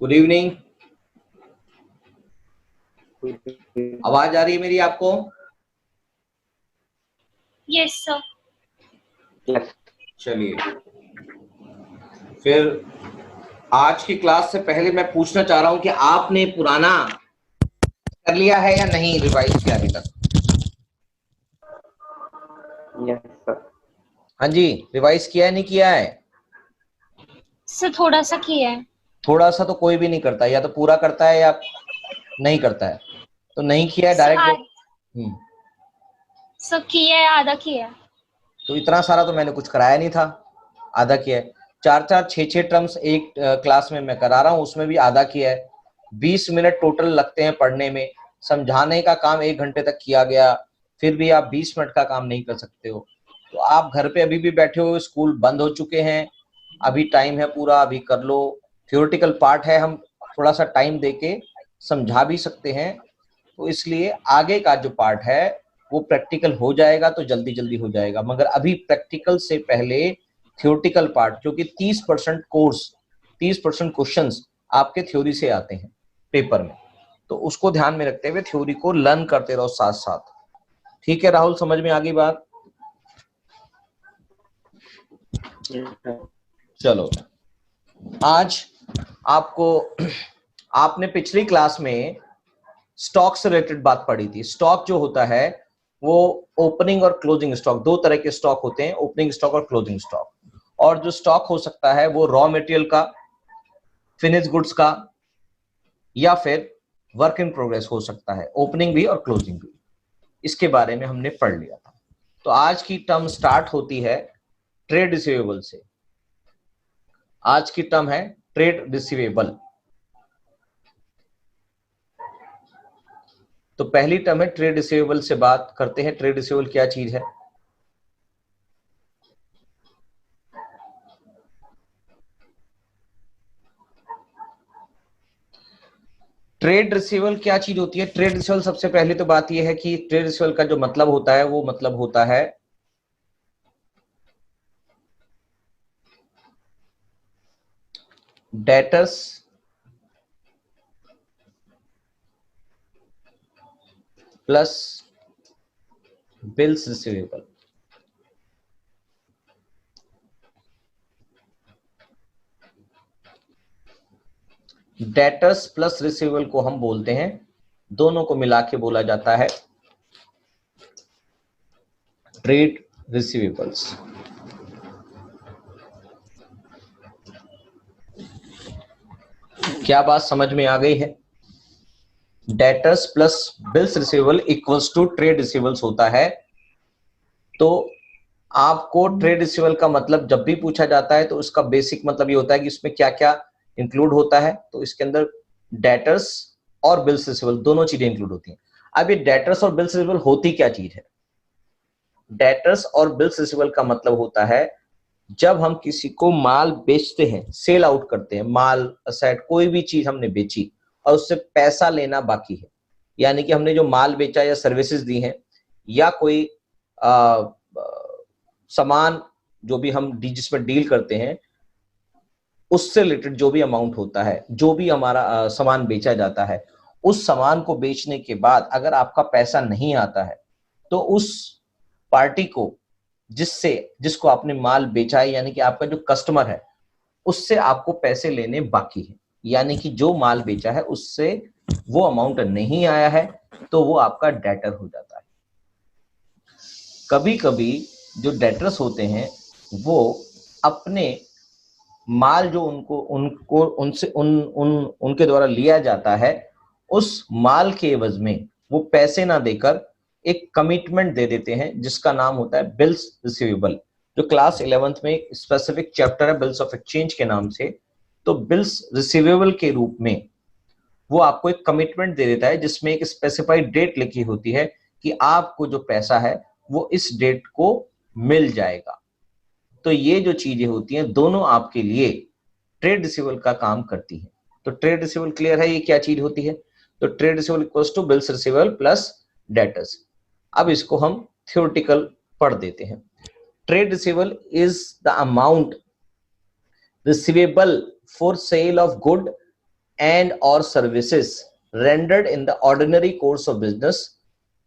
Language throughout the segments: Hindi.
Good evening. आवाज आ रही है मेरी आपको? Yes sir. यस। चलिए, फिर आज की क्लास से पहले मैं पूछना चाह रहा हूं कि आपने पुराना कर लिया है या नहीं, रिवाइज किया अभी तक? Yes sir. हाँ जी, रिवाइज किया है नहीं किया है? सर थोड़ा सा किया है। थोड़ा सा तो कोई भी नहीं करता, या तो पूरा करता है या नहीं करता है। तो नहीं किया है डायरेक्ट। सर किया है, आधा किया है। तो इतना सारा तो मैंने कुछ कराया नहीं था, आधा किया है। 4-4 6-6 टर्म्स एक क्लास में मैं करा रहा हूँ, उसमें भी आधा किया है। 20 मिनट टोटल लगते हैं पढ़ने में। समझाने का काम 1 घंटे तक किया गया, फिर भी आप 20 मिनट का काम नहीं कर सकते हो। तो आप घर पे अभी भी बैठे हो, स्कूल बंद हो चुके हैं, अभी टाइम है पूरा, अभी कर लो। थ्योरेटिकल पार्ट है, हम थोड़ा सा टाइम देके समझा भी सकते हैं। तो इसलिए आगे का जो पार्ट है वो प्रैक्टिकल हो जाएगा तो जल्दी जल्दी हो जाएगा, मगर अभी प्रैक्टिकल से पहले थ्योरेटिकल पार्ट, क्योंकि 30% कोर्स, 30% क्वेश्चंस आपके थ्योरी से आते हैं पेपर में, तो उसको ध्यान में रखते हुए थ्योरी को लर्न करते रहो साथ साथ। ठीक है राहुल, समझ में आ गई बात? चलो, आज आपको, आपने पिछली क्लास में स्टॉक से रिलेटेड बात पढ़ी थी। स्टॉक जो होता है वो ओपनिंग और क्लोजिंग स्टॉक, दो तरह के स्टॉक होते हैं, ओपनिंग स्टॉक और क्लोजिंग स्टॉक। और जो स्टॉक हो सकता है वो रॉ मटेरियल का, फिनिश गुड्स का, या फिर वर्क इन प्रोग्रेस हो सकता है, ओपनिंग भी और क्लोजिंग भी। इसके बारे में हमने पढ़ लिया था। तो आज की टर्म स्टार्ट होती है ट्रेड रिसीवेबल से। आज की टर्म है ट्रेड रिसीवेबल। तो पहली टर्म है ट्रेड रिसीवेबल से बात करते हैं। ट्रेड रिसीवेबल क्या चीज है? ट्रेड रिसीवेबल क्या चीज होती है? ट्रेड रिसीवेबल, सबसे पहले तो बात यह है कि ट्रेड रिसीवेबल का जो मतलब होता है वो मतलब होता है debtors plus bills receivable. Debtors plus receivable को हम बोलते हैं, दोनों को मिला के बोला जाता है ट्रेड रिसीवेबल्स। क्या बात समझ में आ गई है? Debtors plus bills receivable equals to trade receivables होता है। तो आपको ट्रेड रिसीवेबल का मतलब जब भी पूछा जाता है तो उसका बेसिक मतलब ये होता है कि इसमें क्या क्या इंक्लूड होता है। तो इसके अंदर डेटर्स और बिल्स रिसीवेबल दोनों चीजें इंक्लूड होती हैं। अब ये डेटर्स और बिल्स रिसीवेबल होती क्या चीज है? डेटर्स और बिल्स रिसीवेबल का मतलब होता है जब हम किसी को माल बेचते हैं, सेल आउट करते हैं, माल असेट कोई भी चीज हमने बेची और उससे पैसा लेना बाकी है, यानी कि हमने जो माल बेचा या सर्विसेज दी हैं या कोई सामान जो भी हम जिसमें डील करते हैं उससे रिलेटेड जो भी अमाउंट होता है, जो भी हमारा सामान बेचा जाता है, उस सामान को बेचने के बाद अगर आपका पैसा नहीं आता है तो उस पार्टी को जिसको आपने माल बेचा है, यानी कि आपका जो कस्टमर है, उससे आपको पैसे लेने बाकी है। यानी कि जो माल बेचा है उससे वो अमाउंट नहीं आया है तो वो आपका डेटर हो जाता है। कभी कभी जो डेटर्स होते हैं वो अपने माल जो उनको उनको उनसे उनके द्वारा लिया जाता है, उस माल के एवज में वो पैसे ना देकर एक कमिटमेंट दे देते हैं जिसका नाम होता है बिल्स रिसीवेबल, जो क्लास 11th में एक स्पेसिफिक चैप्टर है बिल्स ऑफ एक्सचेंज के नाम से। तो बिल्स रिसीवेबल के रूप में वो आपको एक कमिटमेंट दे देता है जिसमें एक स्पेसिफाइड डेट लिखी होती है कि आपको जो पैसा है वो इस डेट को मिल जाएगा। तो ये जो चीजें होती हैं दोनों आपके लिए ट्रेड रिसीवेबल का काम करती है। तो ट्रेड रिसीवेबल क्लियर है ये क्या चीज होती है? तो trade receivable equals to bills receivable plus debtors. अब इसको हम थ्योरेटिकल पढ़ देते हैं। Trade receivable is the amount receivable for sale of good and or services rendered in the ordinary course of business.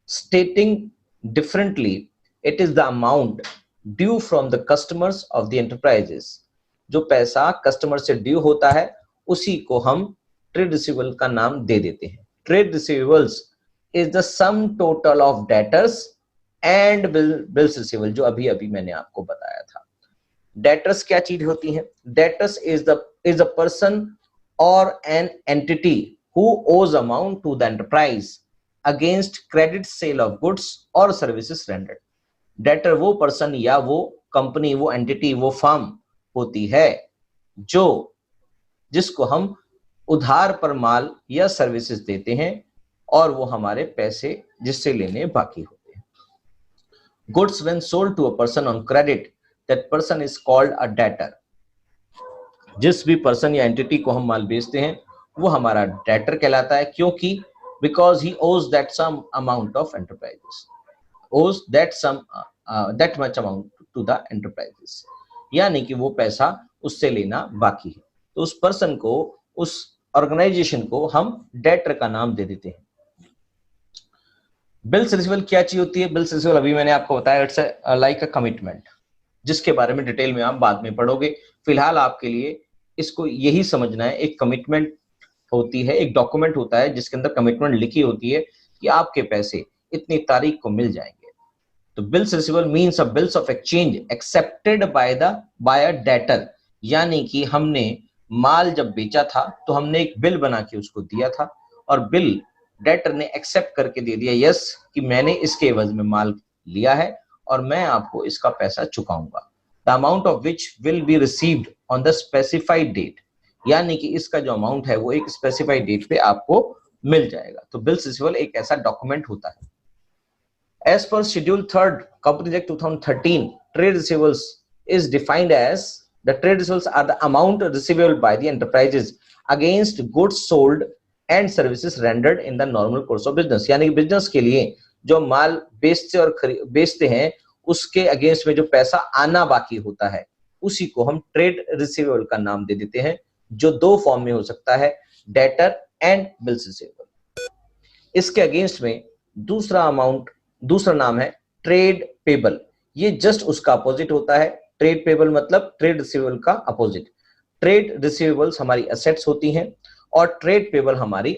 Stating differently, it is the amount due from the customers of the enterprises. जो पैसा कस्टमर से ड्यू होता है उसी को हम ट्रेड रिसीवेबल का नाम दे देते हैं. Trade receivables is the sum total of debtors and bills receivable, जो अभी अभी मैंने आपको बताया था. डेटर्स क्या चीज होती है? Debtors is a person or an entity who owes amount to the enterprise against credit sale of goods or services rendered. Debtor वो पर्सन या वो कंपनी, वो एंटिटी, वो फर्म होती है जिसको हम उधार पर माल या सर्विसेज देते हैं और वो हमारे पैसे जिससे लेने बाकी होते हैं. Goods when sold to a person on credit, that person is called a debtor. जिस भी पर्सन या एंटिटी को हम माल बेचते हैं वो हमारा डेटर कहलाता है, क्योंकि because he owes that some amount of enterprises, owes that much amount to the enterprises, यानी कि वो पैसा उससे लेना बाकी है. तो उस पर्सन को, उस ऑर्गेनाइजेशन को हम डेटर का नाम दे देते हैं. बिल्स रिसीवेबल क्या चीज होती है? बिल्स रिसीवेबल अभी मैंने आपको बताया, इट्स लाइक अ कमिटमेंट, जिसके बारे में डिटेल में आप बाद में पढ़ोगे. फिलहाल आपके लिए इसको यही समझना है, एक कमिटमेंट होती है, एक डॉक्यूमेंट होता है जिसके अंदर कमिटमेंट लिखी होती है कि आपके पैसे इतनी तारीख को मिल जाएंगे. तो bills receivable means a bills of exchange accepted by a debtor, यानी कि हमने माल जब बेचा था तो हमने एक बिल बना के उसको दिया था और बिल डेटर ने एक्सेप्ट करके दे दिया, यस, कि मैंने इसके एवज में माल लिया है और मैं आपको इसका पैसा चुकाऊंगा. The amount of which will be received on the specified date, यानी कि इसका जो अमाउंट है वो एक स्पेसिफाइड डेट पे आपको मिल जाएगा. तो बिल्स रिसीवेबल एक ऐसा डॉक्यूमेंट होता है. As per Schedule 3rd Companies Act 2013, trade receivables is defined as the trade receivables are the amount receivable by the enterprises against goods sold and services rendered in the normal course of business. यानी कि बिजनेस के लिए जो माल बेचते हैं उसके अगेंस्ट में जो पैसा आना बाकी होता है उसी को हम ट्रेड रिसीवेबल का नाम दे देते हैं, जो दो फॉर्म में हो सकता है, डेटर एंड बिल्स रिसीवेबल. इसके अगेंस्ट में दूसरा नाम है ट्रेड पेबल. ये जस्ट उसका अपोजिट होता है. ट्रेड पेबल मतलब ट्रेड रिसीवेबल का अपोजिट. ट्रेड रिसीवेबल्स हमारी एसेट्स होती हैं और ट्रेड पेबल हमारी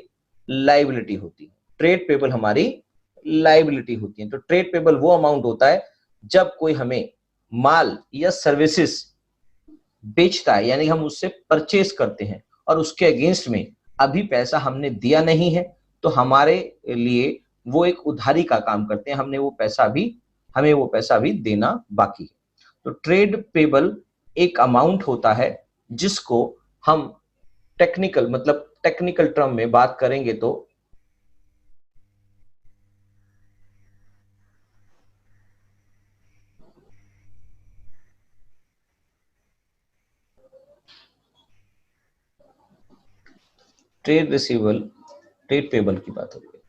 लायबिलिटी होती है. ट्रेड पेबल हमारी लायबिलिटी होती है. तो ट्रेड पेबल वो अमाउंट होता है जब कोई हमें माल या सर्विसेज बेचता है, यानी हम उससे परचेज करते हैं और उसके अगेंस्ट में अभी पैसा हमने दिया नहीं है, तो हमारे लिए वो एक उधारी का काम करते हैं. हमें वो पैसा भी देना बाकी है. तो ट्रेड पेबल एक अमाउंट होता है जिसको हम टेक्निकल टर्म में बात करेंगे तो ट्रेड पेबल की बात हो रही है.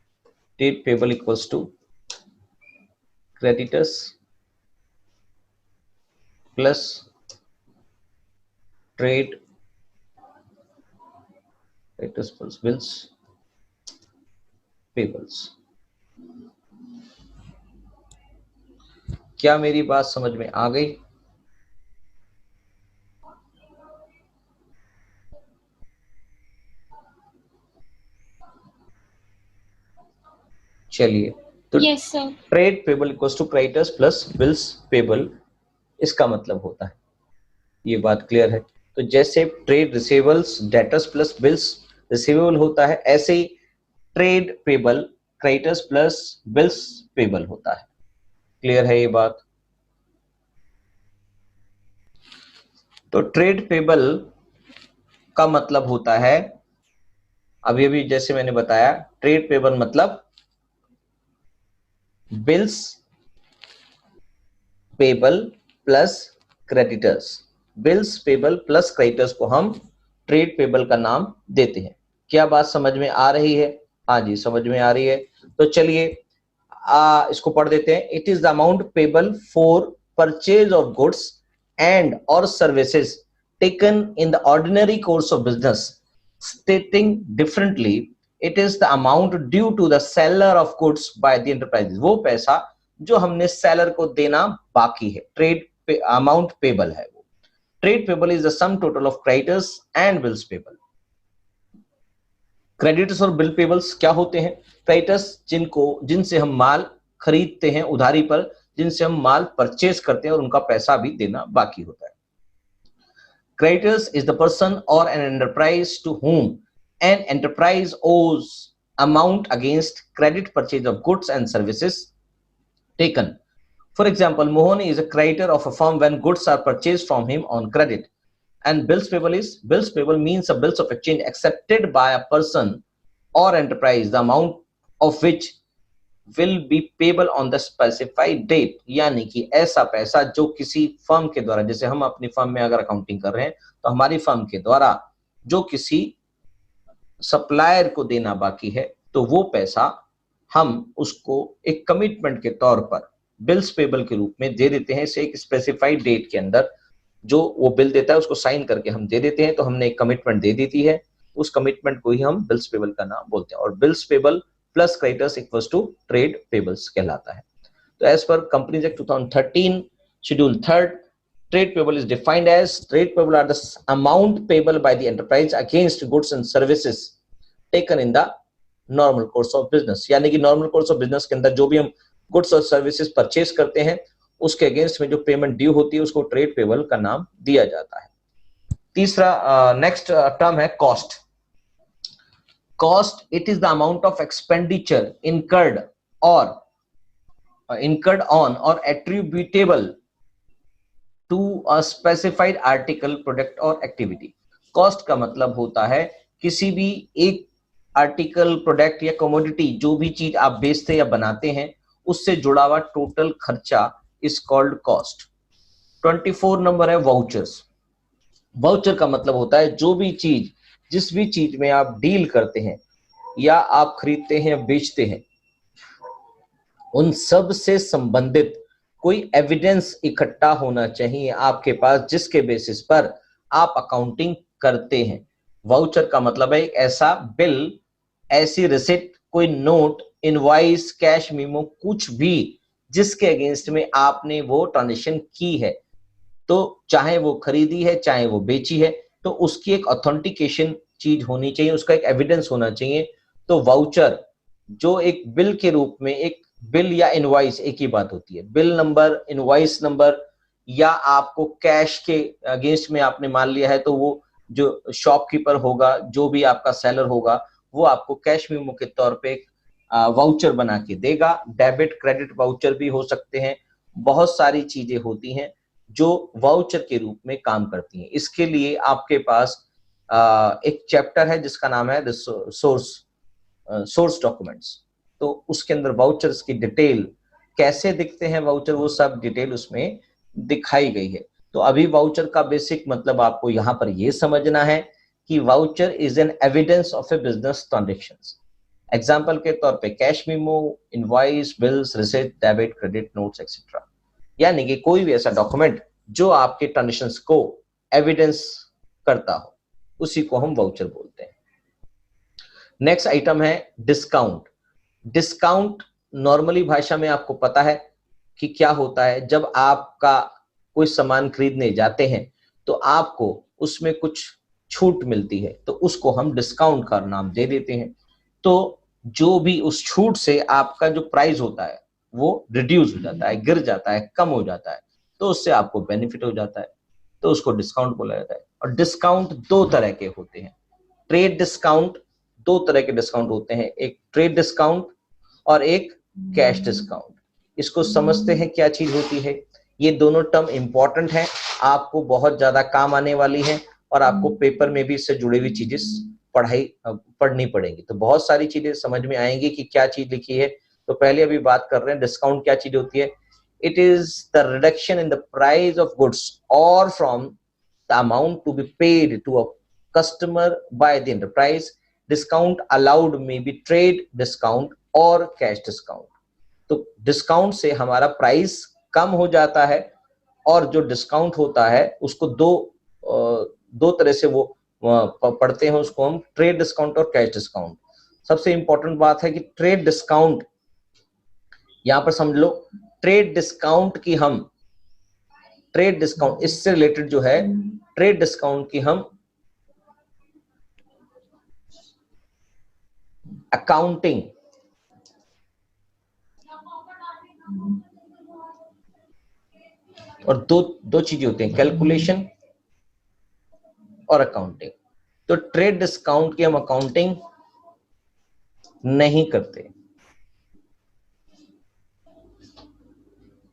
Trade payable equals to creditors plus creditors plus bills payables. क्या मेरी बात समझ में आ गई? चलिए, तो trade payable equals to creditors plus bills payable, इसका मतलब होता है, ये बात क्लियर है. तो जैसे trade receivables debtors plus bills receivable होता है, ऐसे ही trade payable creditors plus bills payable होता है. क्लियर है ये बात? तो ट्रेड पेबल का मतलब होता है, अभी जैसे मैंने बताया, ट्रेड पेबल मतलब bills payable plus creditors. Bills payable plus creditors को हम ट्रेड पेबल का नाम देते हैं. क्या बात समझ में आ रही है? हाँ जी, समझ में आ रही है. तो चलिए इसको पढ़ देते हैं. It is the amount payable for purchase of goods and और services taken in the ordinary course of business stating differently, it is the amount due to the seller of goods by the enterprises. वो पैसा जो हमने सेलर को देना बाकी है, ट्रेड अमाउंट पेबल है वो. Trade payable is the sum total of creditors and bills payable. Creditors और बिल पेबल्स क्या होते हैं? क्रेडिटर्स जिनसे हम माल खरीदते हैं उधारी पर, जिनसे हम माल परचेज करते हैं और उनका पैसा भी देना बाकी होता है. Creditors is the person or an enterprise to whom an enterprise owes amount against credit purchase of goods and services taken. For example, Mohan is a creditor of a firm when goods are purchased from him on credit. And bills payable means a bills of exchange accepted by a person or enterprise, the amount of which will be payable on the specified date. यानी कि ऐसा पैसा जो किसी फर्म के द्वारा, जैसे हम अपनी फर्म में अगर अकाउंटिंग कर रहे हैं तो हमारी फर्म के द्वारा जो किसी सप्लायर को देना बाकी है, तो वो पैसा हम उसको एक कमिटमेंट के तौर पर बिल्स पेबल के रूप में दे देते हैं. इसे एक स्पेसिफाइड डेट के अंदर जो वो बिल देता है उसको साइन करके हम दे देते हैं, तो हमने एक कमिटमेंट दे दी है. उस कमिटमेंट को ही हम बिल्स पेबल का नाम बोलते हैं. और bills payable plus creditors equals to trade payables कहलाता है. तो as per companies act 2013 schedule 3, trade payable is defined as trade payable are the amount payable by the enterprise against goods and services taken in the normal course of business. यानी कि normal course of business के अंदर जो भी हम goods और services परचेज करते हैं उसके अगेंस्ट में जो पेमेंट ड्यू होती है उसको ट्रेड पेबल का नाम दिया जाता है. तीसरा नेक्स्ट टर्म है cost. Cost, it is the amount of expenditure incurred on or attributable to a specified article, product or activity. Cost का मतलब होता है किसी भी एक आर्टिकल, प्रोडक्ट या कमोडिटी, जो भी चीज आप बेचते या बनाते हैं उससे जुड़ा हुआ टोटल खर्चा इज कॉल्ड कॉस्ट. 24 नंबर है वाउचर्स. वाउचर का मतलब होता है जो भी चीज, जिस भी चीज में आप डील करते हैं या आप खरीदते हैं या बेचते हैं, उन सब से संबंधित कोई एविडेंस इकट्ठा होना चाहिए आपके पास, जिसके बेसिस पर आप अकाउंटिंग करते हैं. वाउचर का मतलब है एक ऐसा बिल, ऐसी रिसिप्ट, कोई नोट, इनवॉइस, कैश मेमो, कुछ भी जिसके अगेंस्ट में आपने वो ट्रांजेक्शन की है. तो चाहे वो खरीदी है चाहे वो बेची है, तो उसकी एक ऑथेंटिकेशन चीज होनी चाहिए, उसका एक एविडेंस होना चाहिए. तो वाउचर जो एक बिल के रूप में, एक बिल या इनवॉइस एक ही बात होती है, बिल नंबर, इनवॉइस नंबर, या आपको कैश के अगेंस्ट में आपने मान लिया है तो वो जो शॉपकीपर होगा, जो भी आपका सेलर होगा, वो आपको कैश मेमो के तौर पे वाउचर बना के देगा. डेबिट क्रेडिट वाउचर भी हो सकते हैं. बहुत सारी चीजें होती हैं जो वाउचर के रूप में काम करती हैं. इसके लिए आपके पास एक चैप्टर है जिसका नाम है सोर्स डॉक्यूमेंट्स. तो उसके अंदर वाउचर्स की डिटेल, कैसे दिखते हैं वाउचर, वो सब डिटेल उसमें दिखाई गई है. तो अभी वाउचर का बेसिक मतलब आपको यहाँ पर ये समझना है कि voucher is an evidence of A business transactions. Example के तौर पे cash memo, invoice, bills, receipt, debit, credit notes etcetera. यानी कि कोई भी ऐसा डॉक्यूमेंट जो आपके ट्रांजेक्शंस को एविडेंस करता हो, उसी को हम वाउचर बोलते हैं. नेक्स्ट आइटम है डिस्काउंट. डिस्काउंट नॉर्मली भाषा में आपको पता है कि क्या होता है. जब आपका कोई सामान खरीदने जाते हैं तो आपको उसमें कुछ छूट मिलती है, तो उसको हम डिस्काउंट का नाम दे देते हैं. तो जो भी उस छूट से आपका जो प्राइस होता है वो रिड्यूस हो जाता है, गिर जाता है, कम हो जाता है, तो उससे आपको बेनिफिट हो जाता है, तो उसको डिस्काउंट बोला जाता है. और डिस्काउंट दो तरह के होते हैं. ट्रेड डिस्काउंट, दो तरह के डिस्काउंट होते हैं, एक ट्रेड डिस्काउंट और एक कैश डिस्काउंट. इसको समझते हैं क्या चीज होती है. ये दोनों टर्म इंपॉर्टेंट हैं, आपको बहुत ज्यादा काम आने वाली हैं और आपको पेपर में भी इससे जुड़ी हुई चीजें पढ़नी पड़ेंगी. तो बहुत सारी चीजें समझ में आएंगी कि क्या चीज लिखी है. तो पहले अभी बात कर रहे हैं डिस्काउंट क्या चीज होती है. It is the reduction in the price of goods or from the amount to be paid to a customer by the enterprise. Discount allowed may be trade discount or cash discount. तो डिस्काउंट से हमारा प्राइस कम हो जाता है और जो डिस्काउंट होता है उसको दो तरह से वो पढ़ते हैं उसको हम trade discount or cash discount. सबसे इंपॉर्टेंट बात है कि ट्रेड डिस्काउंट, यहां पर समझ लो ट्रेड डिस्काउंट की हम ट्रेड डिस्काउंट इससे रिलेटेड जो है ट्रेड डिस्काउंट की हम अकाउंटिंग और दो चीजें होती हैं, कैलकुलेशन और अकाउंटिंग। तो ट्रेड डिस्काउंट की हम अकाउंटिंग नहीं करते,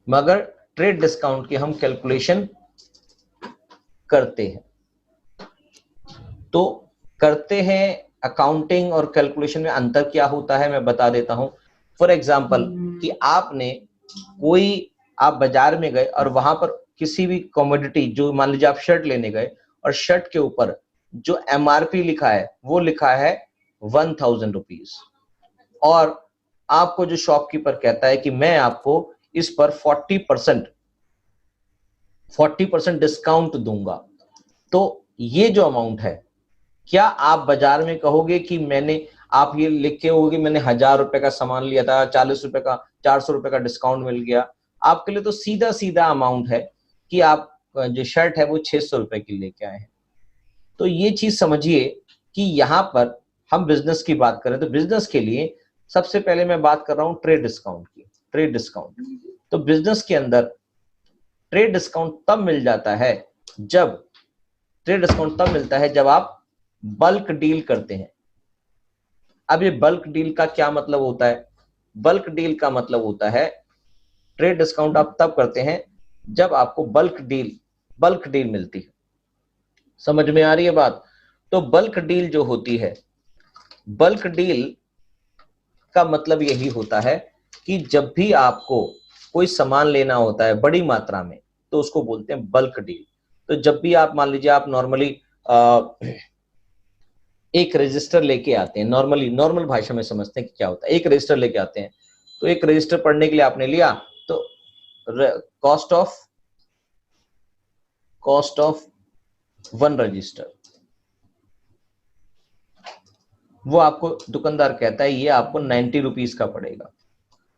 मगर ट्रेड डिस्काउंट की हम कैलकुलेशन करते हैं। तो करते हैं, अकाउंटिंग और कैलकुलेशन में अंतर क्या होता है मैं बता देता हूं। फॉर एग्जांपल कि आप बाजार में गए और वहां पर किसी भी कमोडिटी, जो मान लीजिए आप शर्ट लेने गए और शर्ट के ऊपर जो एमआरपी लिखा है वो लिखा है 1000 रुपीज, और आपको जो शॉपकीपर कहता है कि मैं आपको इस पर 40% डिस्काउंट दूंगा। तो ये जो अमाउंट है, क्या आप बाजार में कहोगे कि आप ये लिख के होगे मैंने 1000 रुपए का सामान लिया था, 40 रुपए का 400 रुपए का डिस्काउंट मिल गया? आपके लिए तो सीधा सीधा अमाउंट है कि आप जो शर्ट है वो 600 रुपए की लेके आए हैं। तो ये चीज समझिए कि यहां पर हम बिजनेस की बात करें तो बिजनेस के लिए सबसे पहले मैं बात कर रहा हूं ट्रेड डिस्काउंट की। ट्रेड डिस्काउंट, तो बिजनेस के अंदर ट्रेड डिस्काउंट तब मिल जाता है जब आप बल्क डील करते हैं। अब ये बल्क डील का क्या मतलब होता है? बल्क डील का मतलब होता है ट्रेड डिस्काउंट आप तब करते हैं जब आपको बल्क डील मिलती है। समझ में आ रही है बात? तो बल्क डील जो होती है, बल्क डील का मतलब यही होता है कि जब भी आपको कोई सामान लेना होता है बड़ी मात्रा में तो उसको बोलते हैं बल्क डील। तो जब भी आप मान लीजिए आप नॉर्मली एक रजिस्टर लेके आते हैं, नॉर्मल भाषा में समझते हैं कि क्या होता है। एक रजिस्टर लेके आते हैं, तो एक रजिस्टर पढ़ने के लिए आपने लिया, तो कॉस्ट ऑफ 1 रजिस्टर, वो आपको दुकानदार कहता है ये आपको 90 रुपीज का पड़ेगा।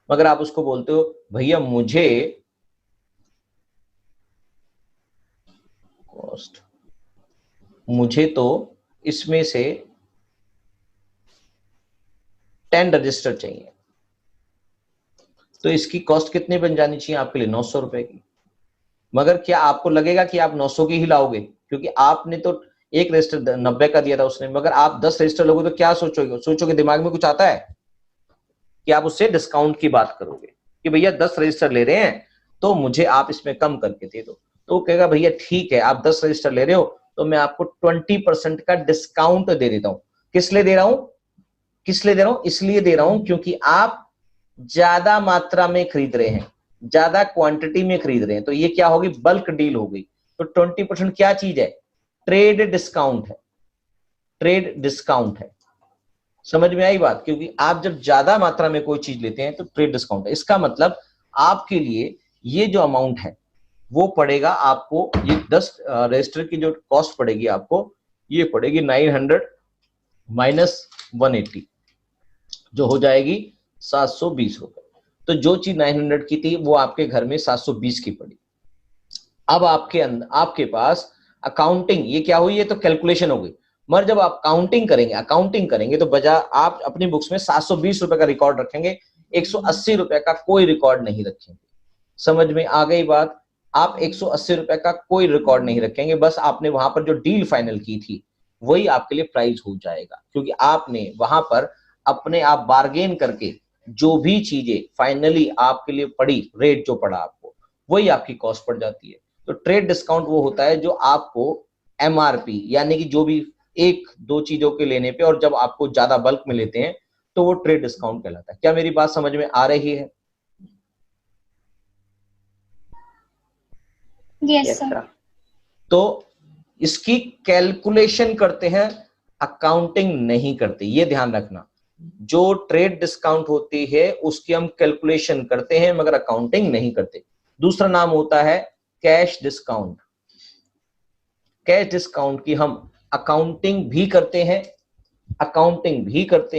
मगर आप उसको बोलते हो भैया मुझे तो इसमें से 10 रजिस्टर चाहिए, तो इसकी कॉस्ट कितनी बन जानी चाहिए आपके लिए? 900 रुपए की। मगर क्या आपको लगेगा कि आप 900 की ही लाओगे? क्योंकि आपने तो एक रजिस्टर 90 का दिया था उसने, मगर आप 10 रजिस्टर लोगे तो क्या सोचोगे दिमाग में कुछ आता है कि आप उससे डिस्काउंट की बात करोगे कि भैया 10 रजिस्टर ले रहे हैं तो मुझे आप इसमें कम करके दे दो। तो कहेगा भैया ठीक है, आप 10 रजिस्टर ले रहे हो तो मैं आपको 20% का डिस्काउंट दे देता हूं। किस लिए दे रहा हूं? इसलिए दे रहा हूं क्योंकि आप ज्यादा मात्रा में खरीद रहे हैं, ज्यादा क्वांटिटी में खरीद रहे हैं, तो ये क्या होगी? बल्क डील हो गई। तो 20% क्या चीज है? ट्रेड डिस्काउंट है। समझ में आई बात? क्योंकि आप जब ज्यादा मात्रा में कोई चीज लेते हैं तो ट्रेड डिस्काउंट है। इसका मतलब आपके लिए ये जो अमाउंट है वो पड़ेगा आपको, ये 10 रजिस्टर की जो कॉस्ट पड़ेगी आपको, ये पड़ेगी 900 माइनस 180, जो हो जाएगी 720 रुपए। तो जो चीज 900 की थी वो आपके घर में 720 की पड़ी। अब आपके पास अकाउंटिंग, ये क्या हुई? ये तो कैलकुलेशन हो गई। मगर जब आप अकाउंटिंग करेंगे तो बजाय आप अपनी बुक्स में 720 रुपए का रिकॉर्ड रखेंगे, 180 रुपए का कोई रिकॉर्ड नहीं रखेंगे। समझ में आ गई बात? आप 180 रुपए का कोई रिकॉर्ड नहीं रखेंगे, बस आपने वहां पर जो डील फाइनल की थी वही आपके लिए प्राइस हो जाएगा, क्योंकि आपने वहां पर अपने आप बार्गेन करके जो भी चीजें फाइनली आपके लिए पड़ी, रेट जो पड़ा आपको, वही आपकी कॉस्ट पड़ जाती है। तो ट्रेड डिस्काउंट वो होता है जो आपको एमआरपी, यानी कि जो भी एक दो चीजों के लेने पे, और जब आपको ज्यादा बल्क में लेते हैं तो वो ट्रेड डिस्काउंट कहलाता है। क्या मेरी बात समझ में आ रही है? Yes Yes, sir. sir. तो इसकी कैलकुलेशन करते हैं, अकाउंटिंग नहीं करते, ये ध्यान रखना। जो ट्रेड डिस्काउंट होती है उसकी हम कैलकुलेशन करते हैं मगर अकाउंटिंग नहीं करते। दूसरा नाम होता है कैश डिस्काउंट। कैश डिस्काउंट की हम अकाउंटिंग भी करते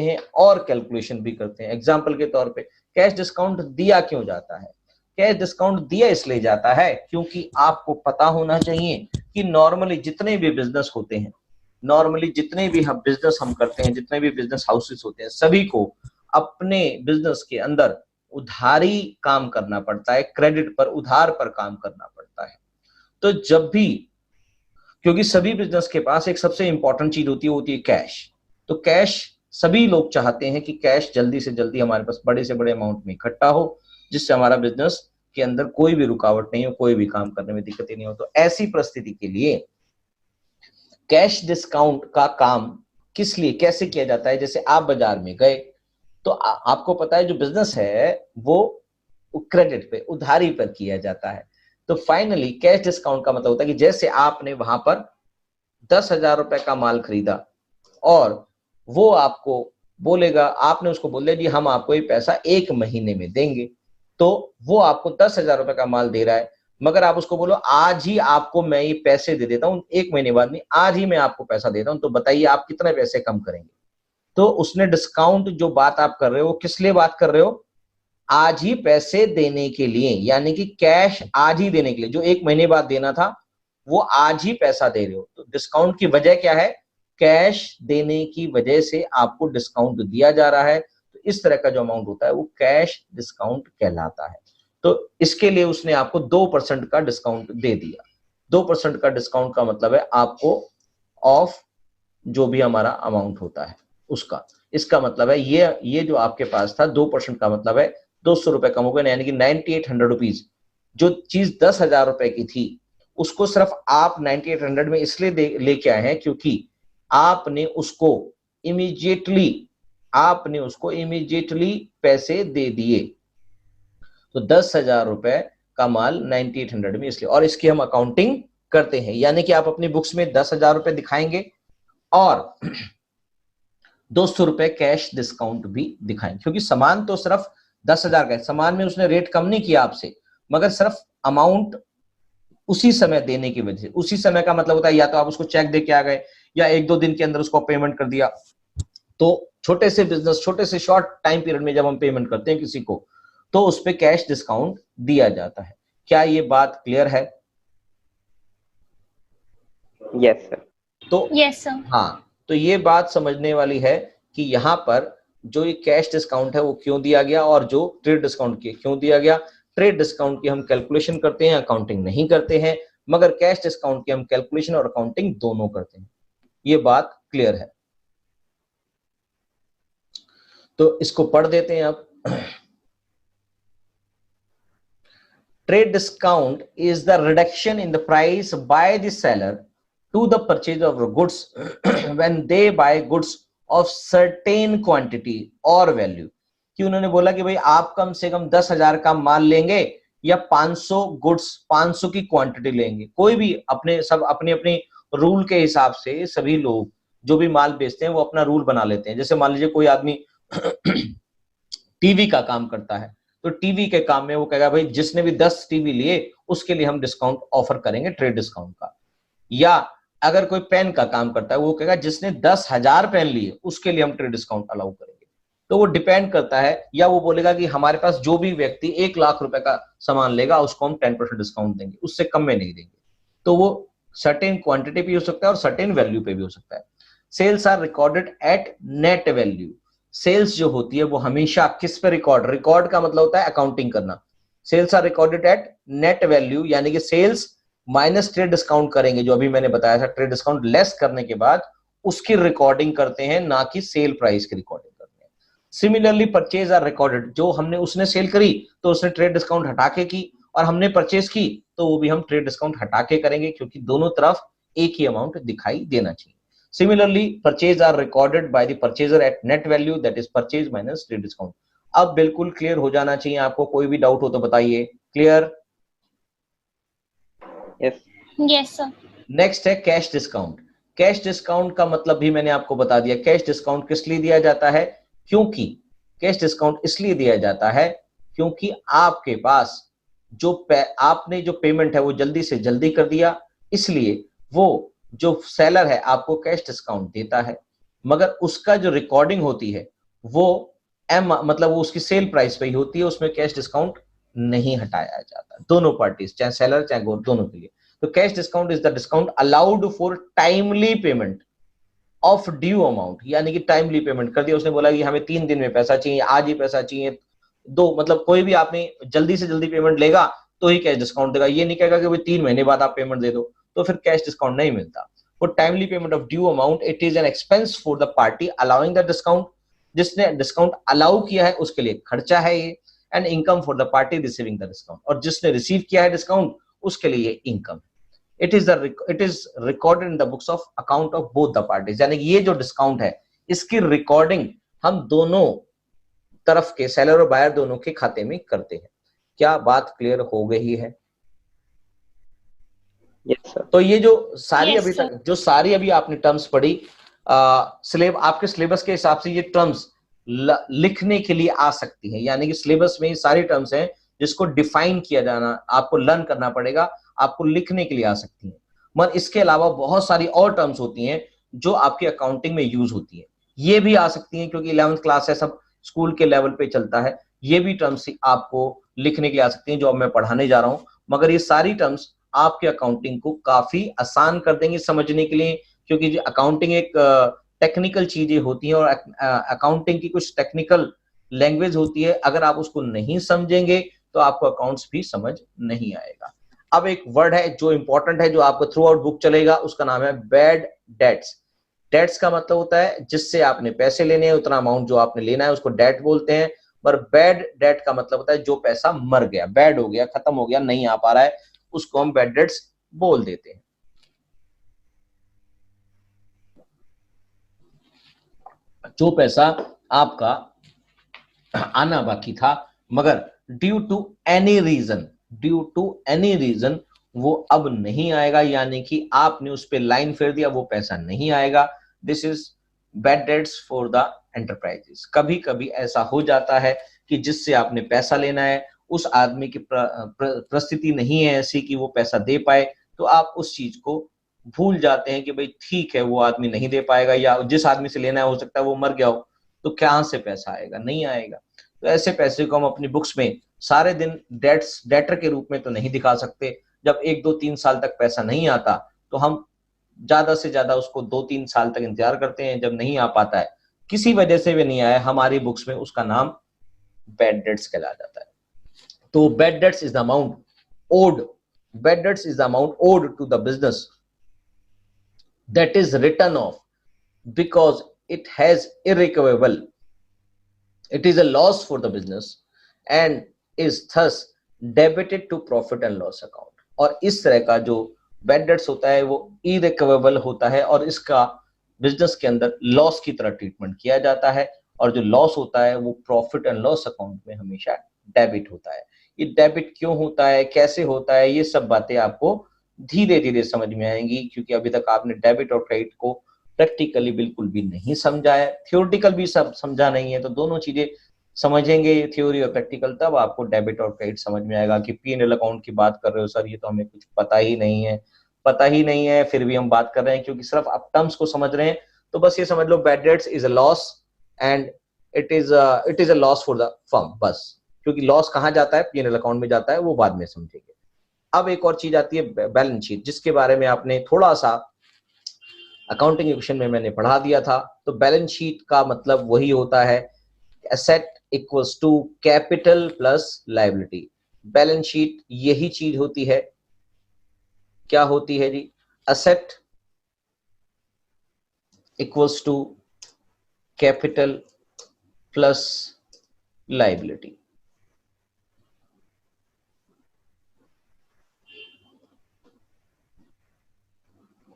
हैं, और कैलकुलेशन भी करते हैं। एग्जाम्पल के तौर पे कैश डिस्काउंट दिया क्यों जाता है? कैश डिस्काउंट दिया इसलिए जाता है क्योंकि आपको पता होना चाहिए कि नॉर्मली जितने भी बिजनेस होते हैं, जितने भी हम बिजनेस करते हैं, जितने भी बिजनेस हाउसेस होते हैं, सभी को अपने बिजनेस के अंदर उधारी काम करना पड़ता है, क्रेडिट पर, उधार पर काम करना पड़ता है। तो जब भी, क्योंकि सभी बिजनेस के पास एक सबसे इंपॉर्टेंट चीज होती है कैश। तो कैश, सभी लोग चाहते हैं कि कैश जल्दी से जल्दी हमारे पास बड़े से बड़े अमाउंट में इकट्ठा हो, जिससे हमारा बिजनेस के अंदर कोई भी रुकावट नहीं हो, कोई भी काम करने में दिक्कतें नहीं हो। तो ऐसी परिस्थिति के लिए कैश डिस्काउंट का काम किस लिए, कैसे किया जाता है? जैसे आप बाजार में गए तो आपको पता है जो बिजनेस है वो क्रेडिट पे, उधारी पर किया जाता है। तो फाइनली कैश डिस्काउंट का मतलब होता है कि जैसे आपने वहां पर 10,000 रुपए का माल खरीदा और वो आपको बोलेगा, आपने उसको बोल दिया जी हम आपको ये पैसा 1 महीने में देंगे, तो वो आपको 10,000 रुपए का माल दे रहा है, मगर आप उसको बोलो आज ही आपको मैं ये पैसे दे देता हूं, 1 महीने बाद नहीं, आज ही मैं आपको पैसा देता हूं, तो बताइए आप कितने पैसे कम करेंगे? तो उसने डिस्काउंट, जो बात आप कर रहे हो, किस लिए बात कर रहे हो? आज ही पैसे देने के लिए, यानी कि कैश आज ही देने के लिए। जो 1 महीने बाद देना था वो आज ही पैसा दे रहे हो। तो डिस्काउंट की वजह क्या है? कैश देने की वजह से आपको डिस्काउंट दिया जा रहा है। तो इस तरह का जो अमाउंट होता है वो कैश डिस्काउंट कहलाता है। तो इसके लिए उसने आपको 2% का डिस्काउंट दे दिया। 2% का डिस्काउंट का मतलब है आपको ऑफ जो भी हमारा अमाउंट होता है उसका। इसका मतलब है ये जो आपके पास था 2% का मतलब है 200 रुपए कम हो गए, यानी कि 9800 रुपीज। जो चीज 10,000 रुपए की थी उसको सिर्फ आप 9800 में इसलिए लेके आए हैं क्योंकि आपने उसको इमीडिएटली पैसे दे दिए। तो 10,000 रुपए का माल 9800 में इसलिए, और इसकी हम अकाउंटिंग करते हैं, यानी कि आप अपनी बुक्स में 10,000 रुपए दिखाएंगे और 200 रुपए कैश डिस्काउंट भी दिखाएंगे, क्योंकि सामान तो सिर्फ 10,000 का है, सामान में उसने रेट कम नहीं किया आपसे, मगर सिर्फ अमाउंट उसी समय देने की वजह से। उसी समय का मतलब होता है या तो आप उसको चेक दे के आ गए या 1-2 दिन के अंदर उसको पेमेंट कर दिया। तो छोटे से बिजनेस, छोटे से शॉर्ट टाइम पीरियड में जब हम पेमेंट करते हैं किसी को, तो उस पे कैश डिस्काउंट दिया जाता है। क्या ये बात क्लियर है? Yes sir. तो यस सर। हाँ, तो ये बात समझने वाली है कि यहाँ पर जो ये कैश डिस्काउंट है वो क्यों दिया गया और जो ट्रेड डिस्काउंट क्यों दिया गया। ट्रेड डिस्काउंट की हम कैलकुलेशन करते हैं, अकाउंटिंग नहीं करते हैं, मगर कैश डिस्काउंट की हम कैलकुलेशन और अकाउंटिंग दोनों करते हैं। ये बात क्लियर है? तो इसको पढ़ देते हैं अब। Trade discount is the reduction in the price by the seller to the purchase of goods when they buy goods of certain quantity or value। कि उन्होंने बोला कि भाई आप कम से कम 10,000 का माल लेंगे या 500 गुड्स, 500 की क्वांटिटी लेंगे, कोई भी अपनी अपनी रूल के हिसाब से सभी लोग जो भी माल बेचते हैं वो अपना रूल बना लेते हैं। जैसे मान लीजिए कोई आदमी टीवी का काम करता है, तो टीवी के काम में वो कहेगा भाई जिसने भी 10 टीवी लिए उसके लिए हम डिस्काउंट ऑफर करेंगे, ट्रेड डिस्काउंट का। या अगर कोई पेन का काम करता है वो कहेगा जिसने 10,000 पेन लिए उसके लिए हम ट्रेड डिस्काउंट अलाउ करेंगे। तो वो डिपेंड करता है, या वो बोलेगा कि हमारे पास जो भी व्यक्ति 1 लाख रुपए का सामान लेगा उसको हम 10% डिस्काउंट देंगे, उससे कम में नहीं देंगे। तो वो सर्टेन क्वांटिटी पे हो सकता है और सर्टेन वैल्यू पे भी हो सकता है। Sales are recorded at net value. Sales जो होती है वो हमेशा किस पे रिकॉर्ड का मतलब होता है अकाउंटिंग करना। Sales are recorded at net value, यानी कि सेल्स माइनस ट्रेड डिस्काउंट करेंगे, जो अभी मैंने बताया था, ट्रेड डिस्काउंट लेस करने के बाद उसकी रिकॉर्डिंग करते हैं, ना कि सेल प्राइस की रिकॉर्डिंग करते हैं। सिमिलरली परचेज आर रिकॉर्डेड, जो उसने सेल करी तो उसने ट्रेड डिस्काउंट हटा के की, और हमने परचेज की तो वो भी हम ट्रेड डिस्काउंट हटा के करेंगे, क्योंकि दोनों तरफ एक ही अमाउंट दिखाई देना चाहिए। Similarly, purchase are recorded by the purchaser at net value, that is purchase minus trade discount। अब बिल्कुल क्लियर हो जाना चाहिए आपको, कोई भी डाउट हो तो बताइए। Clear? Yes yes sir. Next है कैश डिस्काउंट। कैश डिस्काउंट का मतलब भी मैंने आपको बता दिया। कैश डिस्काउंट किस लिए दिया जाता है? क्योंकि कैश डिस्काउंट इसलिए दिया जाता है क्योंकि आपके पास आपने जो पेमेंट है वो जल्दी से जल्दी कर दिया, इसलिए वो जो सेलर है आपको कैश डिस्काउंट देता है, मगर उसका जो रिकॉर्डिंग होती है वो मतलब वो उसकी सेल प्राइस पे ही होती है, उसमें कैश डिस्काउंट नहीं हटाया जाता, दोनों पार्टीज, चाहे सेलर चाहे दोनों के लिए। तो cash discount is the discount allowed for timely payment of due amount, यानी कि टाइमली पेमेंट कर दिया, उसने बोला कि हमें 3 दिन में पैसा चाहिए, आज ही पैसा चाहिए, दो मतलब कोई भी आपने जल्दी से जल्दी पेमेंट लेगा तो ही कैश डिस्काउंट देगा, ये नहीं कहेगा कि भाई 3 महीने बाद आप पेमेंट दे दो, तो फिर कैश डिस्काउंट नहीं मिलता। For timely payment of due amount it is an expense for the party allowing the discount, जिसने डिस्काउंट अलाउ किया है उसके लिए खर्चा है ये, and income for the party receiving the discount, और जिसने रिसीव किया है डिस्काउंट उसके लिए ये income. It is recorded in the books of account of both the parties, यानी कि ये जो डिस्काउंट है इसकी रिकॉर्डिंग हम दोनों तरफ के, सेलर और बायर दोनों के खाते में करते हैं। क्या बात क्लियर हो गई है? Yes sir. तो ये जो सारी Yes, अभी sir. तक जो सारी अभी आपने टर्म्स पढ़ी, आपके सिलेबस के हिसाब से ये टर्म्स लिखने के लिए आ सकती हैं, यानी कि सिलेबस में ये सारी टर्म्स हैं जिसको डिफाइन किया जाना, आपको लर्न करना पड़ेगा, आपको लिखने के लिए आ सकती हैं। मगर इसके अलावा बहुत सारी और टर्म्स होती हैं जो आपकी अकाउंटिंग में यूज होती है, ये भी आ सकती हैं, क्योंकि 11th क्लास है, सब स्कूल के लेवल पे चलता है, ये भी टर्म्स आपको लिखने के लिए आ सकती हैं जो अब मैं पढ़ाने जा रहा हूं। मगर ये सारी टर्म्स आपके अकाउंटिंग को काफी आसान कर देंगे समझने के लिए, क्योंकि जो अकाउंटिंग एक टेक्निकल चीजें होती हैं और अकाउंटिंग की कुछ टेक्निकल लैंग्वेज होती है, अगर आप उसको नहीं समझेंगे तो आपको अकाउंट्स भी समझ नहीं आएगा। अब एक वर्ड है जो इंपॉर्टेंट है, जो आपको थ्रू आउट बुक चलेगा, उसका नाम है बैड डेट्स। डेट्स का मतलब होता है जिससे आपने पैसे लेने हैं, उतना अमाउंट जो आपने लेना है उसको डेट बोलते हैं। पर बैड डेट का मतलब होता है जो पैसा मर गया, बैड हो गया, खत्म हो गया, नहीं आ पा रहा है, उसको हम बैड डेट्स बोल देते हैं। जो पैसा आपका आना बाकी था मगर ड्यू टू एनी रीजन वो अब नहीं आएगा, यानी कि आपने उस पर लाइन फेर दिया, वो पैसा नहीं आएगा। This is bad debts for the enterprises. कभी कभी ऐसा हो जाता है कि जिससे आपने पैसा लेना है उस आदमी की परिस्थिति नहीं है ऐसी कि वो पैसा दे पाए, तो आप उस चीज को भूल जाते हैं कि भाई ठीक है वो आदमी नहीं दे पाएगा, या जिस आदमी से लेना है हो सकता है वो मर गया हो, तो कहां से पैसा आएगा, नहीं आएगा। तो ऐसे पैसे को हम अपनी बुक्स में सारे दिन डेटर के रूप में तो नहीं दिखा सकते। जब 1 2 3 साल तक पैसा नहीं आता तो हम ज्यादा से ज्यादा उसको 2 3 साल तक इंतजार करते हैं, जब नहीं आ पाता है, किसी वजह से भी नहीं आया, हमारी बुक्स में उसका नाम बैड डेट्स कहला जाता है। तो bad debts is the amount owed, bad debts is the amount owed to the business that is written off because it has irrecoverable, it is a loss for the business and is thus debited to profit and loss account। और इस तरह का जो बैड डेट्स होता है वो इरिकवेबल होता है और इसका बिजनेस के अंदर लॉस की तरह ट्रीटमेंट किया जाता है, और जो लॉस होता है वो प्रॉफिट एंड लॉस अकाउंट में हमेशा डेबिट होता है। ये डेबिट क्यों होता है, कैसे होता है, ये सब बातें आपको धीरे धीरे समझ में आएंगी, क्योंकि अभी तक आपने डेबिट और क्रेडिट को प्रैक्टिकली बिल्कुल भी नहीं समझा है, थियोरिटिकल भी सब समझा नहीं है। तो दोनों चीजें समझेंगे, थ्योरी और प्रैक्टिकल, तब आपको डेबिट और क्रेडिट समझ में आएगा। कि P&L अकाउंट की बात कर रहे हो सर, ये तो हमें कुछ पता ही नहीं है, फिर भी हम बात कर रहे हैं क्योंकि सिर्फ आप टर्म्स को समझ रहे हैं। तो बस ये समझ लो bad debts is a loss and it is a loss for the firm, बस। क्योंकि लॉस कहाँ जाता है, P&L अकाउंट में जाता है, वो बाद में समझेंगे। अब एक और चीज आती है बैलेंस शीट, जिसके बारे में आपने थोड़ा सा अकाउंटिंग इक्वेशन में मैंने पढ़ा दिया था। तो बैलेंस शीट का मतलब वही होता है asset equals to capital plus liability. Balance sheet यही चीज होती है, क्या होती है जी, asset equals to capital plus liability.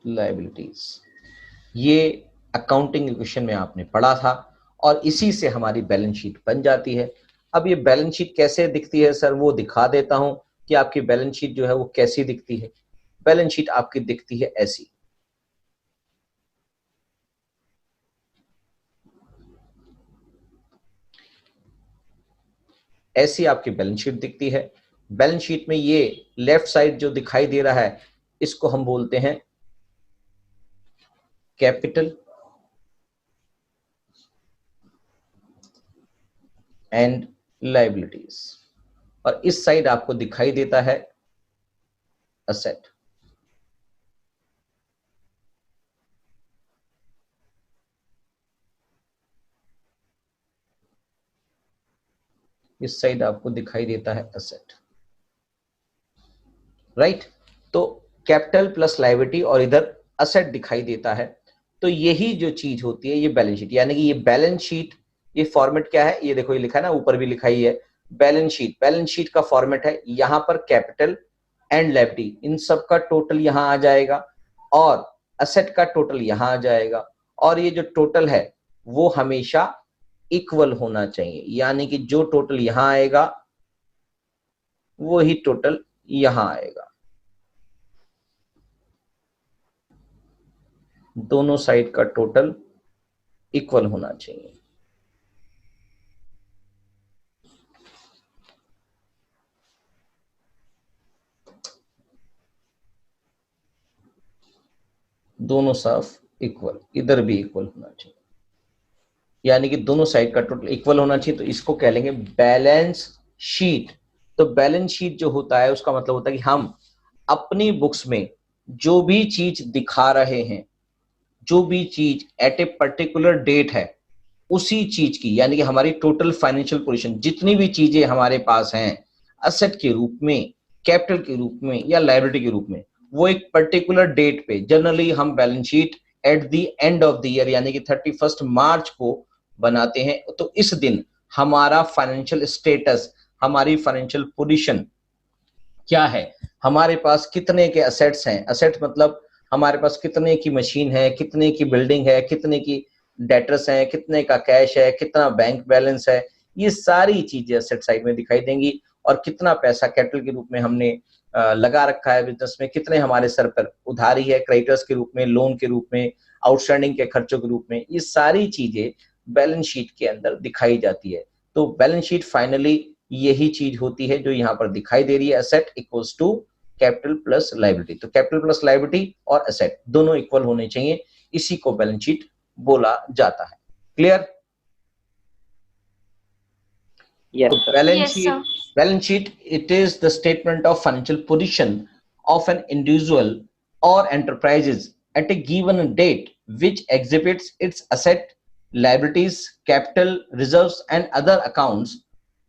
Liabilities, ये अकाउंटिंग इक्वेशन में आपने पढ़ा था और इसी से हमारी बैलेंस शीट बन जाती है। अब ये बैलेंस शीट कैसे दिखती है सर, वो दिखा देता हूं कि आपकी बैलेंस शीट जो है वो कैसी दिखती है। बैलेंस शीट आपकी दिखती है ऐसी, ऐसी आपकी बैलेंस शीट दिखती है। बैलेंस शीट में ये लेफ्ट साइड जो दिखाई दे रहा है इसको हम बोलते हैं कैपिटल एंड लाइबिलिटीज, और इस साइड आपको दिखाई देता है असेट। इस साइड आपको दिखाई देता है असेट, राइट। तो कैपिटल प्लस लायबिलिटी और इधर असेट दिखाई देता है। तो यही जो चीज होती है ये बैलेंस शीट, यानी कि ये बैलेंस शीट, ये फॉर्मेट क्या है, ये देखो, ये लिखा है ना, ऊपर भी लिखा ही है बैलेंस शीट। बैलेंस शीट का फॉर्मेट है, यहां पर कैपिटल एंड लायबिलिटी इन सब का टोटल यहां आ जाएगा और असेट का टोटल यहां आ जाएगा, और ये जो टोटल है वो हमेशा इक्वल होना चाहिए, यानी कि जो टोटल यहां आएगा वो ही टोटल यहां आएगा। दोनों साइड का टोटल इक्वल होना चाहिए। दोनों साफ इक्वल, इधर भी इक्वल होना चाहिए, यानी कि दोनों साइड का टोटल इक्वल होना चाहिए। तो इसको कह लेंगे बैलेंस शीट। तो बैलेंस शीट जो होता है उसका मतलब होता है कि हम अपनी बुक्स में जो भी चीज दिखा रहे हैं, जो भी चीज एट ए पर्टिकुलर डेट है, उसी चीज की, यानी कि हमारी टोटल फाइनेंशियल पोजीशन, जितनी भी चीजें हमारे पास हैं असेट के रूप में, कैपिटल के रूप में या लायबिलिटी के रूप में, वो एक पर्टिकुलर डेट पे, जनरली हम balance sheet at the end of the year यानी कि 31 मार्च को बनाते हैं। तो इस दिन हमारा फाइनेंशियल स्टेटस, हमारी फाइनेंशियल पोजीशन क्या है, हमारे पास कितने के असेट्स हैं, असेट मतलब हमारे पास कितने की मशीन है, कितने की बिल्डिंग है, कितने की डेटर्स हैं, कितने का कैश है, कितना बैंक बैलेंस है, ये सारी चीजें असेट साइड में दिखाई देंगी। और कितना पैसा कैपिटल के रूप में हमने लगा रखा है बिजनेस में, कितने हमारे सर पर उधारी है क्रेडिटर्स के रूप में, लोन के रूप में, आउटस्टैंडिंग के खर्चों के रूप में, ये सारी चीजें बैलेंस शीट के अंदर दिखाई जाती है। तो बैलेंस शीट फाइनली यही चीज होती है जो यहाँ पर दिखाई दे रही है, asset equals to capital plus liability. तो कैपिटल प्लस लायबिलिटी और असेट दोनों इक्वल होने चाहिए, इसी को बैलेंस शीट बोला जाता है। क्लियर? Yes, तो sir. Balance sheet it is the statement of financial position of an individual और enterprises at a given date which exhibits its asset, liabilities, capital, reserves and other accounts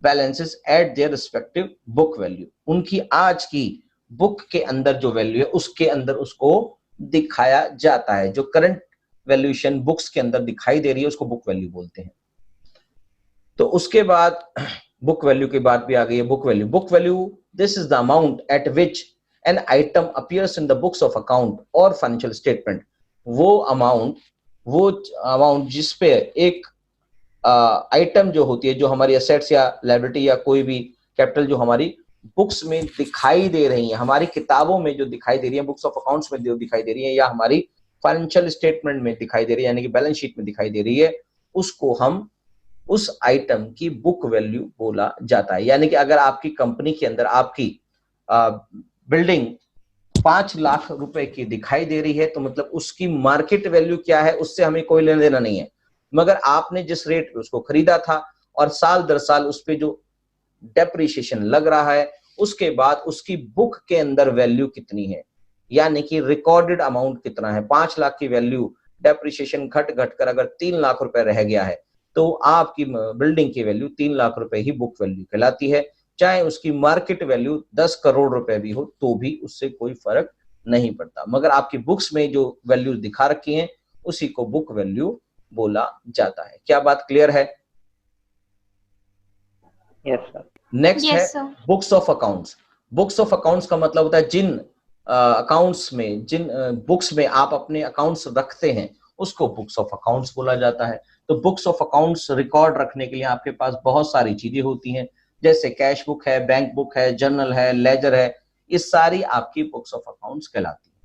balances at their respective book value। उनकी आज की बुक के अंदर जो वैल्यू है उसके अंदर उसको दिखाया जाता है। जो करंट वैल्यूएशन बुक्स के अंदर दिखाई दे रही है उसको बुक वैल्यू बोलते हैं। तो उसके बाद बुक वैल्यू की बात भी आ गई है। Book value this is the amount at which an item appears in the books of account और फाइनेंशियल स्टेटमेंट। वो अमाउंट जिस पे एक आइटम जो होती है, जो हमारी असेट्स या लायबिलिटी या कोई भी कैपिटल जो हमारी बुक्स में दिखाई दे रही है, हमारी किताबों में जो दिखाई दे रही है, बुक्स ऑफ अकाउंट्स में जो दिखाई दे रही है या हमारी फाइनेंशियल स्टेटमेंट में दिखाई दे रही है यानी कि बैलेंस शीट में दिखाई दे रही है, उसको हम उस आइटम की बुक वैल्यू बोला जाता है। यानी कि अगर आपकी कंपनी के अंदर आपकी बिल्डिंग 5 लाख रुपए की दिखाई दे रही है तो मतलब उसकी मार्केट वैल्यू क्या है उससे हमें कोई लेना देना नहीं है, मगर आपने जिस रेट पे उसको खरीदा था और साल दर साल उस पे जो डेप्रिसिएशन लग रहा है उसके बाद उसकी बुक के अंदर वैल्यू कितनी है, यानी कि रिकॉर्डेड अमाउंट कितना है। 5 लाख की वैल्यू डेप्रिसिएशन घट कर अगर 3 लाख रुपए रह गया है तो आपकी बिल्डिंग की वैल्यू 3 लाख रुपए ही बुक वैल्यू कहलाती है। चाहे उसकी मार्केट वैल्यू 10 करोड़ रुपए भी हो तो भी उससे कोई फर्क नहीं पड़ता, मगर आपकी बुक्स में जो वैल्यू दिखा रखी हैं उसी को बुक वैल्यू बोला जाता है। क्या बात क्लियर है? Yes, sir. नेक्स्ट Yes, है sir. Books of accounts. Books of accounts का मतलब होता है जिन अकाउंट्स में, जिन बुक्स में आप अपने अकाउंट्स रखते हैं उसको बुक्स ऑफ अकाउंट्स बोला जाता है। तो बुक्स ऑफ अकाउंट्स रिकॉर्ड रखने के लिए आपके पास बहुत सारी चीजें होती हैं, जैसे कैश बुक है, बैंक बुक है, जर्नल है, लेजर है, ये सारी आपकी बुक्स ऑफ अकाउंट्स कहलाती है।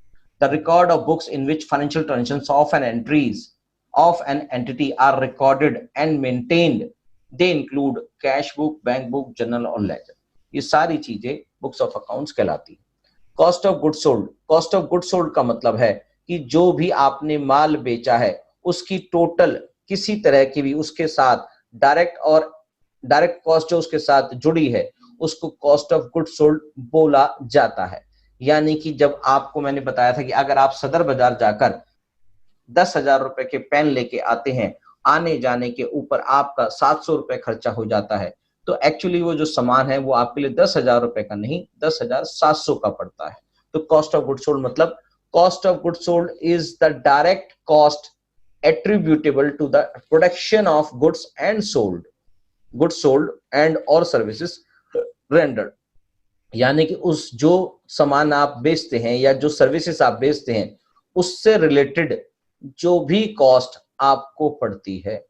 The record of books in which financial transactions of an entries of an entity are recorded and maintained, they include cash book, bank book, journal और ledger। ये सारी चीजें बुक्स ऑफ अकाउंट्स कहलाती है। Cost of goods sold, cost of goods sold का मतलब है कि जो भी आपने माल बेचा है उसकी टोटल किसी तरह की भी उसके साथ डायरेक्ट और डायरेक्ट कॉस्ट जो उसके साथ जुड़ी है उसको कॉस्ट ऑफ गुड सोल्ड बोला जाता है। यानी कि जब आपको मैंने बताया था कि अगर आप सदर बाजार जाकर 10,000 रुपए के पेन लेके आते हैं, आने जाने के ऊपर आपका 700 रुपए खर्चा हो जाता है, तो एक्चुअली वो जो सामान है वो आपके लिए 10,000 रुपए का नहीं 10,700 का पड़ता है। तो कॉस्ट ऑफ गुड सोल्ड मतलब cost of good sold is the direct cost attributable to the production of goods sold and or services rendered। यानी कि उस जो सामान आप बेचते हैं या जो सर्विसेज आप बेचते हैं उससे रिलेटेड जो भी कॉस्ट आपको पड़ती है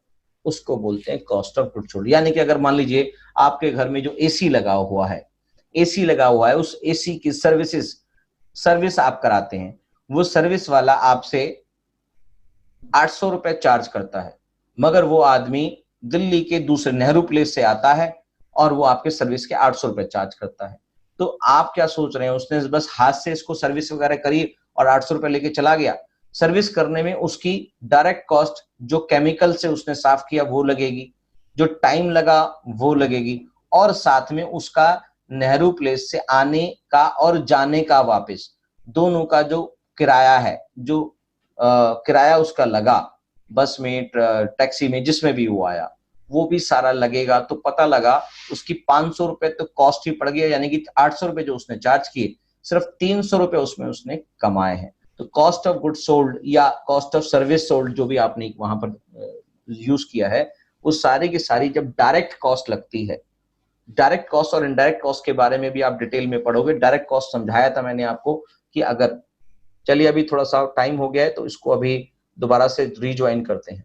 उसको बोलते हैं कॉस्ट ऑफ गुड सोल्ड। यानी कि अगर मान लीजिए आपके घर में जो एसी लगा हुआ है, उस एसी की सर्विस आप कराते हैं, वो सर्विस वाला आपसे 800 रुपए चार्ज करता है, मगर वो आदमी दिल्ली के दूसरे नेहरू प्लेस से आता है और वो आपके सर्विस के 800 रुपए चार्ज करता है। तो आप क्या सोच रहे हैं, उसने बस हाथ से इसको सर्विस वगैरह करी और 800 रुपए लेके चला गया। सर्विस करने में उसकी डायरेक्ट कॉस्ट जो केमिकल से उसने साफ किया वो लगेगी, जो टाइम लगा वो लगेगी, और साथ में उसका नेहरू प्लेस से आने का और जाने का वापस दोनों का जो किराया है, जो किराया उसका लगा बस में, टैक्सी में, जिसमें भी वो आया, वो भी सारा लगेगा। तो पता लगा उसकी 500 रुपए तो कॉस्ट ही पड़ गया, यानी कि 800 रुपए जो उसने चार्ज किए सिर्फ 300 रुपए उसमें उसने कमाए हैं। तो कॉस्ट ऑफ गुड सोल्ड या कॉस्ट ऑफ सर्विस सोल्ड जो भी आपने वहां पर यूज किया है, वो सारी की सारी जब डायरेक्ट कॉस्ट लगती है, डायरेक्ट कॉस्ट और इनडायरेक्ट कॉस्ट के बारे में भी आप डिटेल में पढ़ोगे। डायरेक्ट कॉस्ट समझाया था मैंने आपको कि अगर, चलिए अभी थोड़ा सा टाइम हो गया है तो इसको अभी दोबारा से रिज्वाइन करते हैं।